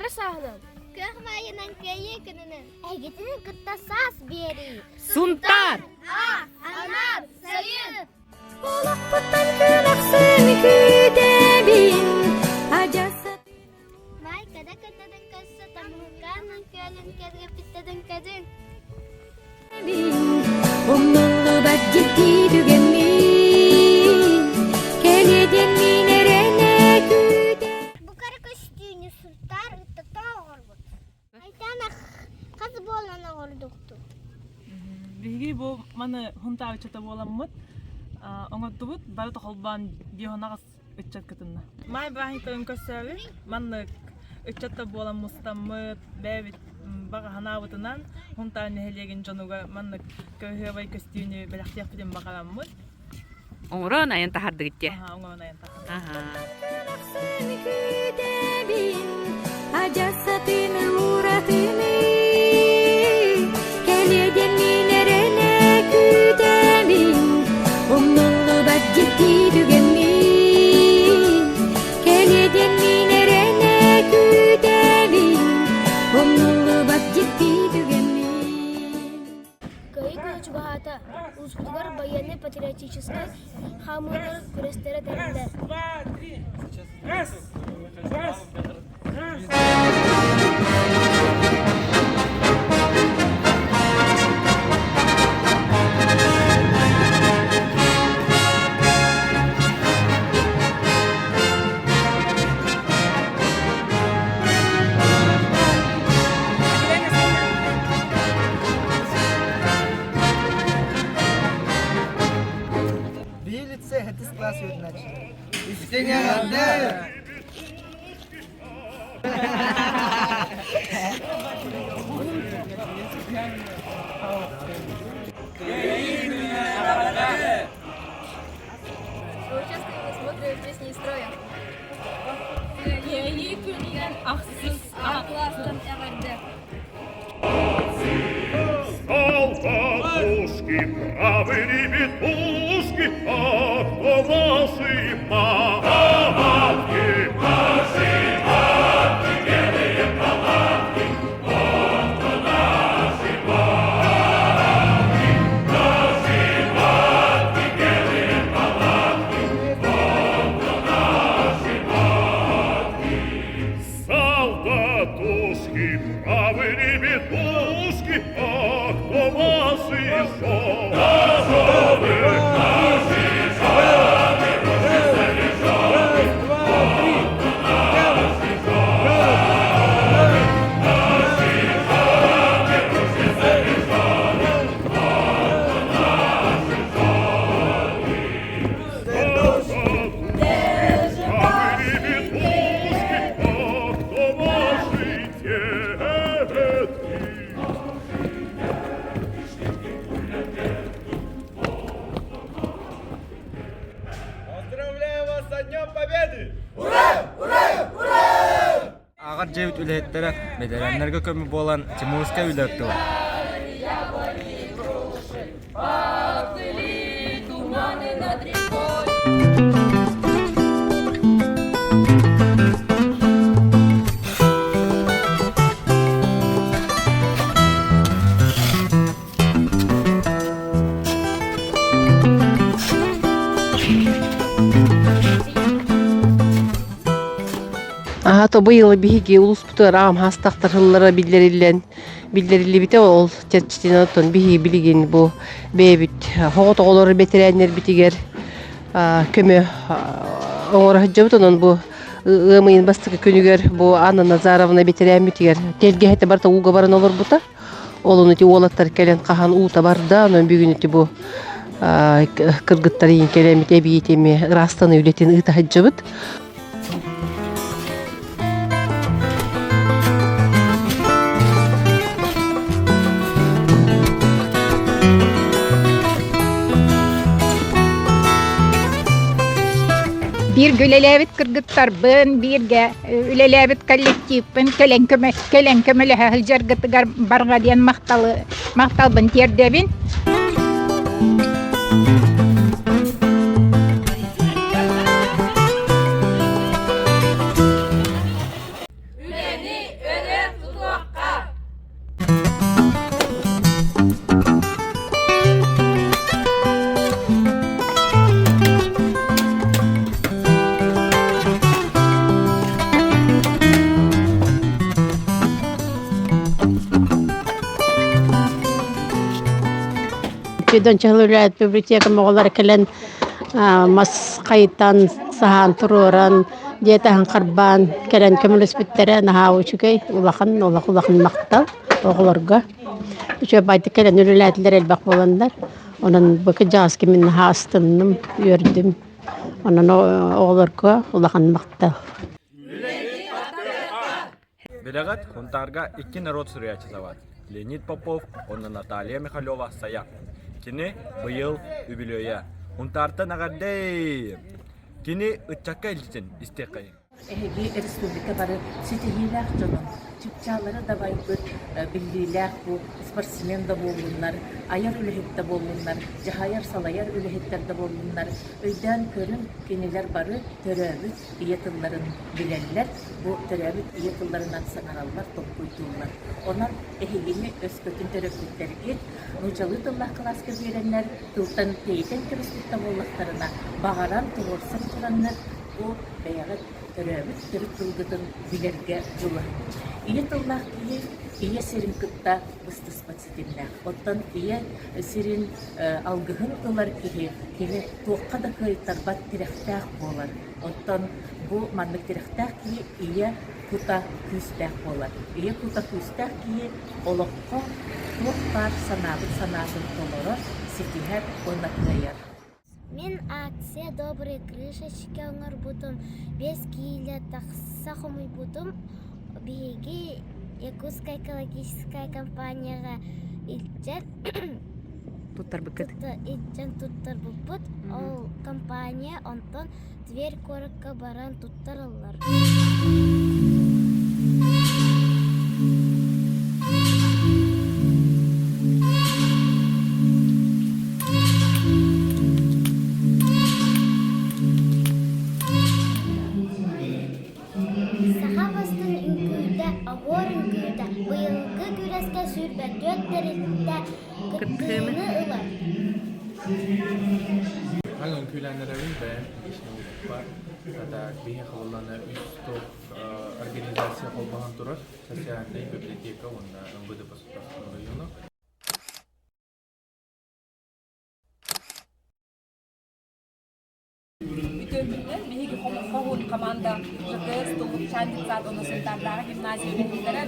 Kara sahnan. Kırmayının köyü gününün. Egitinin kıttasas biri. Suntar. Anar, sayın. Olakputan kılaksın küdebin acası. May kada kadın kası tamukanın kölün kedi pitadın kadın. Omnolu baceti dügemin keleden minerene küde. Bu karı köştüğünü sultar ıttata oğurbut. Aytana kazı bolana oğurduktu. Биги бу маны хунта үчөтө боламмыт. Оңоттубут бары тохолбан бихонагас үчөт кытынна. Май бахита өнкөсөбү маны үчөтө боламмыстаммыт бэбит бага ханабытынан хунта нехелеген жонуга маны көһөбай көстүүнү белахтыяк биден бакаламмыт. Оңрон айын тахардыгытте. Оңон аянта. Kılaksın küdebin acasatın uğratını keleden minerene küdemin omnolu baceti dügemin keleden minerene küdemin omnolu baceti dügemin. Кайы көч бахата. Узгудгар военный патриотической хамылар күрестері тәрілдер. Bir лице хатис класс ведначи. Истиня гаде. Участвуем и смотрим песни из строя. Солдатушки, правы ребятушки, а кто ваши палатки? Наши матки белые палатки, вот кто наши матки. Наши матки белые палатки, вот кто наши матки. Солдатушки, правы ребятушки, а кто ваши жены? Наши жены, русские жены, вот кто наши жены? Наши жены, русские жены, вот кто наши жены? Правы ребятушки, а кто ваши детки? Поздравляю вас со Днем Победы! Агар жебит үлеттере медаляннарга көмү болан Тимурская үлөттү. То быйыл биһиги улус бутар ам хастактар хыллара билдерилли бите ол чечтен оттон биһиги билигин бу бебит хоготоголор бетеренер битигер көмө оңор хаджабытон бу ымыйын бастыкы күнүгөр бу Анна Назаровна бетерен битигер телге хете барта уга баран олор бута олуну ти олаттар келен кахан уута барда анан бүгүнү бу кыргыттар ийин келен бите биетеми растаны үлетен ыта хаджабыт. Bir gülelevit kırgıttarбын, birge ülelevit kollektivбын, kelen kömele hıljar gıtıgar barga diyen maktalbın terdebin. Üleni Ütüden çahılırlar biblioteka moğollar kelen mas kayıttan sahan tururan diyetahan karban kelen kömülüs bittere naha uçukay ulakın maktal oğullarga. Üçe baytı kelen ülülatlar elbaq bolanlar. Onun bakı jaz kimin hastınım gördüm. Onun oğullarga ulakın maktal. Белегат хунтарга икки народ сурячысы бар. Леонид Попов, онна Наталья Михайлова сая. Кини быйыл үбүлөя. Хунтарта нагадей. Кини ытчакка илчен истекай. Эһиги республика бары ситигилээх дьонун. Чипчаалары да байбыт биллилээх бу спортсмен да болуннар, аяр үлэхит да болуннар, жахаяр салаяр үлэхиттер да болуннар. Өйдөн көрүн кинилер бары төрөбүт ие тылларын билеллер. Бу төрөбүт ие тылларынан саңараллар топкуйтуулар. Онан эһигини өскөтүн төрөпүттерги нучалы тыллах класска береннер, тылтан тейтен кырыстыкта боллактарына багаран тугурсын тураннар. Бу бэягыт төрөбүт төрүп тылгытын билерге жула. Ие тыллах кие ие сирин кытта быстыспат ситиннах. Оттан ие сирин алгыхын тылар кие кие туокка да кыйттарбат тирехтах болар. Оттан бу маннык тирехтах кие ие кута күстах болар. Ие кута күстах кие олокко туокпар санабын толоро ситихер оннакыяр. Мен акция добрые крышечки оңар бутум, без киля такса хомый бутум, биги якутская экологическая компанияга илчен Туттар быкыт. илчен туттар бупут, ол компания онтон Тверь коракка баран туттараллар. Сахабастын үңкүйдә, авор үңкүйдә, быйылгы күрәскә сүрбә төттеритә кыттыны ылар. Hangi öykülenlerin ve var ya da bir halana üst organizasyon olmahan durar. Sosyal biblioteka onda öngöde basıp oluyor. Bütünler mehigi hohun komanda jıkız toluk çandik zat onu sıntarlara gimnaziya öğrenciler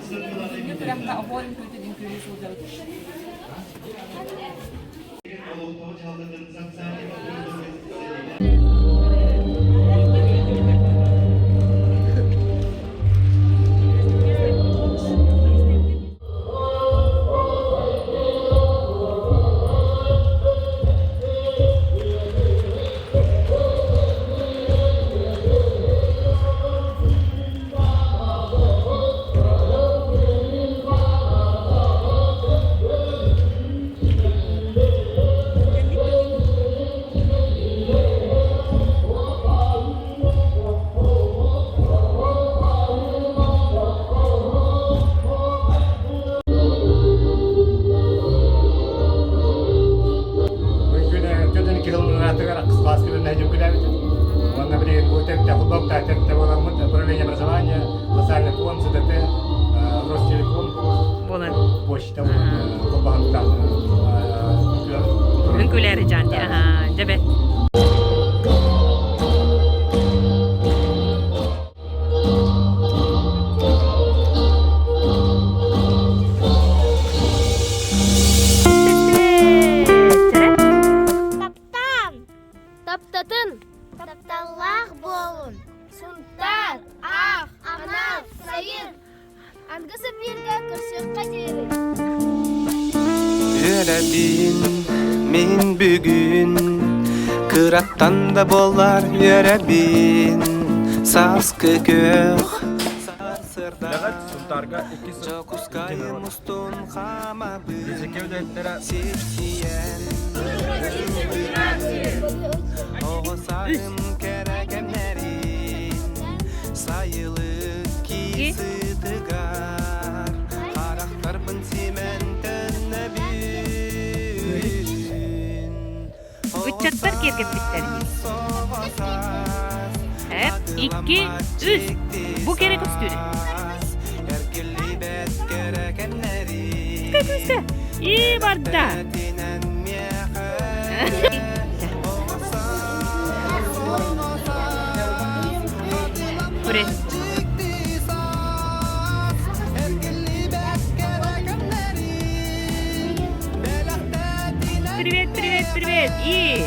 günlü kırakta avon kötüdün köyü sulcalı. Почта, Öyküleri canlı. Aha, evet. Таптатын. Тапталлах болун. Сунтар. Ах. Анал. Сайыр. Ангысы бирге кырсык кадери. Yörebin min bugün Kıraktan da bolar yörebin Saskı gök Белегат хунтарга икки Çokuskayın ustun kama Bizeke ödetlere Sivsiyen Oğusarım kerekemlerin Sayılık ki sıdıgar Karakter bın simenten nebün Uçaklar kerget bitlerimiz. Hep 2, 3. Bu gerek üstüne. Kıkısı. İyi barda. Привет. Привет. И